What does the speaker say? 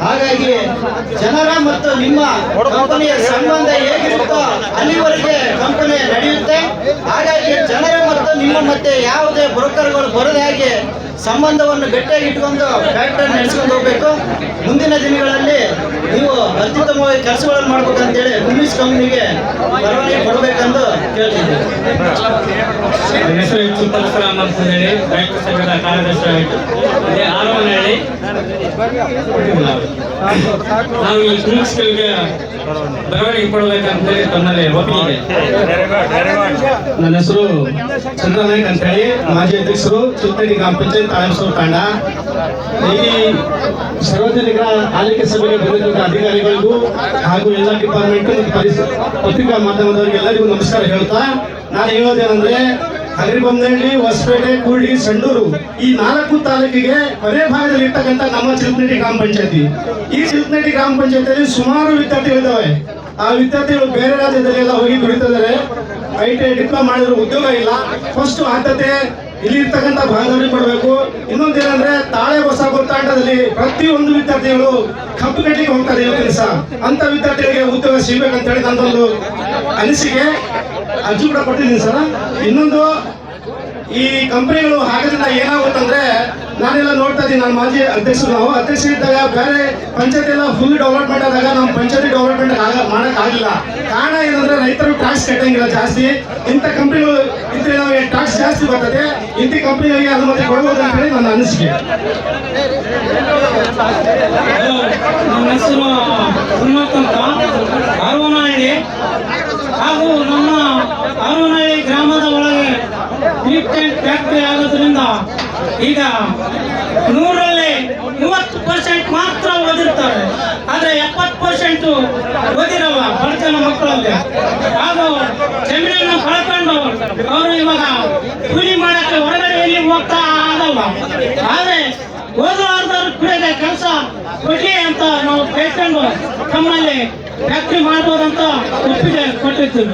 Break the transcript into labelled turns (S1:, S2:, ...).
S1: ಹಾಗಾಗಿ ಜನರ ಮತ್ತು ನಿಮ್ಮ ಕಂಪನಿಯ ಸಂಬಂಧ ಹೇಗಿರುತ್ತೋ ಅಲ್ಲಿವರೆಗೆ ಕಂಪನಿ ನಡೆಯುತ್ತೆ. ಹಾಗಾಗಿ ಜನರ ಮತ್ತು ನಿಮ್ಮ ಮತ್ತೆ ಯಾವುದೇ ಬ್ರೋಕರ್ಗಳು ಬರದ ಹಾಗೆ ಸಂಬಂಧವನ್ನು ಗಟ್ಟಿಯಾಗಿ ಇಟ್ಕೊಂಡು ಫ್ಯಾಕ್ಟರಿ ನಡೆಸ್ಕೊಂಡು ಹೋಗ್ಬೇಕು. ಮುಂದಿನ ದಿನಗಳಲ್ಲಿ ನೀವು ಅತ್ಯುತ್ತಮವಾಗಿ ಕೆಲಸಗಳನ್ನು ಮಾಡ್ಬೇಕಂತೇಳಿ ಕುಮ್ಮಿಸ್ ಕಂಪ್ನಿಗೆ ಪರವಾನಗಿ ಕೊಡಬೇಕೆಂದು ಕೇಳ್ತಿದ್ದೀವಿ.
S2: ನನ್ನ ಹೆಸರು ಸುಪ್ಪಲಸರಾಮ್ ಅಂತ ಹೇಳಿ ಬ್ಯಾಂಕ್ ಸಂಘದ ಕಾರ್ಯದರ್ಶಿ ಆರೋನಹಳ್ಳಿ. ನಾವು ಈ ಕುಮ್ಮಿಸ್ಗಳಿಗೆ ಬರವಣಿಗೆ ಕೊಡಬೇಕಂತೇಳಿ ತಮ್ಮಲ್ಲಿ ಒಪ್ಪಿಗೆ.
S3: ನನ್ನ ಹೆಸರು ಚಂದ್ರನಾಯ್ಕ್ ಅಂತ ಹೇಳಿ ಮಾಜಿ ಅಧ್ಯಕ್ಷರು ಚಿಲ್ತಡಿ ಗ್ರಾಮ ಪಂಚಾಯತ್ ತಾಳಸೂರು ತಾಂಡ. ಈ ಸಾರ್ವಜನಿಕ ಆಳ್ವಿಕೆ ಸಭೆಗೆ ಬಂದಿರುವ ಅಧಿಕಾರಿಗಳಿಗೂ ಹಾಗೂ ಎಲ್ಲ ಡಿಪಾರ್ಟ್ಮೆಂಟ್ ಮತ್ತು ಪತ್ರಿಕಾ ಮಾಧ್ಯಮದವರಿಗೆ ಎಲ್ಲರಿಗೂ ನಮಸ್ಕಾರ ಹೇಳ್ತಾ ನಾನು ಹೇಳೋದೇನೆಂದ್ರೆ ಹಗರಿಬೊಮ್ಮನಹಳ್ಳಿ, ಹೊಸಪೇಟೆ, ಕೂಡ್ಲಿ, ಸಂಡೂರು ಈ 4 ತಾಲೂಕಿಗೆ ಕೊನೆ ಭಾಗದಲ್ಲಿ ಇರ್ತಕ್ಕಂಥ ನಮ್ಮ ಚಿಲ್ತನಟ್ಟಿ ಗ್ರಾಮ ಪಂಚಾಯತಿ. ಈ ಚಿಲ್ತನಟ್ಟಿ ಗ್ರಾಮ ಪಂಚಾಯತಿಯಲ್ಲಿ ಸುಮಾರು ವಿದ್ಯಾರ್ಥಿಗಳಿದ್ದಾವೆ. ಆ ವಿದ್ಯಾರ್ಥಿಗಳು ಬೇರೆ ರಾಜ್ಯದಲ್ಲಿ ಎಲ್ಲ ಹೋಗಿ ದುಡಿತಿದ್ದಾರೆ. ITI ಡಿಪ್ಲೊಮಾ ಮಾಡಿದ್ರು ಉದ್ಯೋಗ ಇಲ್ಲ. ಫಸ್ಟ್ ಆದ್ಯತೆ ಇಲ್ಲಿ ಇರ್ತಕ್ಕಂಥ ಭಾಗದವರಿಗೆ ಕೊಡಬೇಕು. ಇನ್ನೊಂದೇನಂದ್ರೆ ತಾಳೆ ಹೊಸ ಗೊತ್ತಾಟದಲ್ಲಿ ಪ್ರತಿಯೊಂದು ವಿದ್ಯಾರ್ಥಿಗಳು ಕಬ್ಬು ಕಟ್ಟಿಗೆ ಹೋಗ್ತಾರೆ ಇವತ್ತಿನ ಸಹ. ಅಂತ ವಿದ್ಯಾರ್ಥಿಗಳಿಗೆ ಉದ್ಯೋಗ ಸಿಗ್ಬೇಕಂತ ಹೇಳಿ ನನ್ನೊಂದು ಅನಿಸಿಕೆ. ಅರ್ಜಿ ಕೂಡ ಕೊಟ್ಟಿದ್ದೀನಿ ಸರ್. ಇನ್ನೊಂದು ಈ ಕಂಪನಿಗಳು ಹಾಗಾದ್ರಿಂದ ಏನಾಗುತ್ತಂದ್ರೆ ನಾನೆಲ್ಲ ನೋಡ್ತಾ ಇದ್ದೀನಿ. ನಾನು ಮಾಜಿ ಅಧ್ಯಕ್ಷರು, ನಾವು ಅಧ್ಯಕ್ಷರಿದ್ದಾಗ ಬೇರೆ ಪಂಚಾಯತ್ ಎಲ್ಲ ಫುಲ್ ಡೆವಲಪ್ಮೆಂಟ್ ಆದಾಗ ನಮ್ಮ ಪಂಚಾಯತಿ ಡೆವಲಪ್ಮೆಂಟ್ ಮಾಡಕ್ ಆಗಿಲ್ಲ. ಕಾರಣ ಏನಂದ್ರೆ ರೈತರು ಟ್ಯಾಕ್ಸ್ ಕಟ್ಟಂಗಿಲ್ಲ ಜಾಸ್ತಿ. ಇಂಥ ಕಂಪನಿಗಳು ಇದ್ರೆ ನಮಗೆ ಟ್ಯಾಕ್ಸ್ ಜಾಸ್ತಿ ಬರ್ತದೆ. ಇಂಥ ಕಂಪನಿಗಳಿಗೆ ಅನುಮತಿ ಕೊಡಬಹುದು ಅಂತ ಹೇಳಿ ನನ್ನ ಅನಿಸಿಕೆ.
S2: ನನ್ನ ಹೆಸರು ಆರೋನಹಳ್ಳಿ ಹಾಗೂ ನಮ್ಮ ಆರೋನಹಳ್ಳಿ ಗ್ರಾಮದ ಒಳಗೆ ಫ್ಯಾಕ್ಟರಿ ಆಗೋದ್ರಿಂದ ಈಗ 100ರಲ್ಲಿ 30% ಮಾತ್ರ ಓದಿರ್ತಾರೆ. ಆದ್ರೆ 70% ಓದಿರಲ್ಲ ಬಡತನ ಮಕ್ಕಳಲ್ಲಿ. ಹಾಗೂ ಜಮೀನನ್ನು ಕಳ್ಕೊಂಡು ಅವರು ಇವಾಗ ಕೂಲಿ ಮಾಡಕ್ಕೆ ಹೊರಗಡೆ ಎಲ್ಲಿ ಹೋಗ್ತಾ ಆಗಲ್ಲ. ಆದ್ರೆ ಓದುವಾರ್ದವ್ರು ಕೂಡ ಕೆಲಸ ಕೊಡ್ಲಿ ಅಂತ ನಾವು ಕೇಳ್ಕೊಂಡು ತಮ್ಮಲ್ಲಿ ಫ್ಯಾಕ್ಟ್ರಿ ಮಾಡ್ಬೋದಂತ ಒಪ್ಪಿಗೆ ಕೊಟ್ಟಿರ್ತೀವಿ.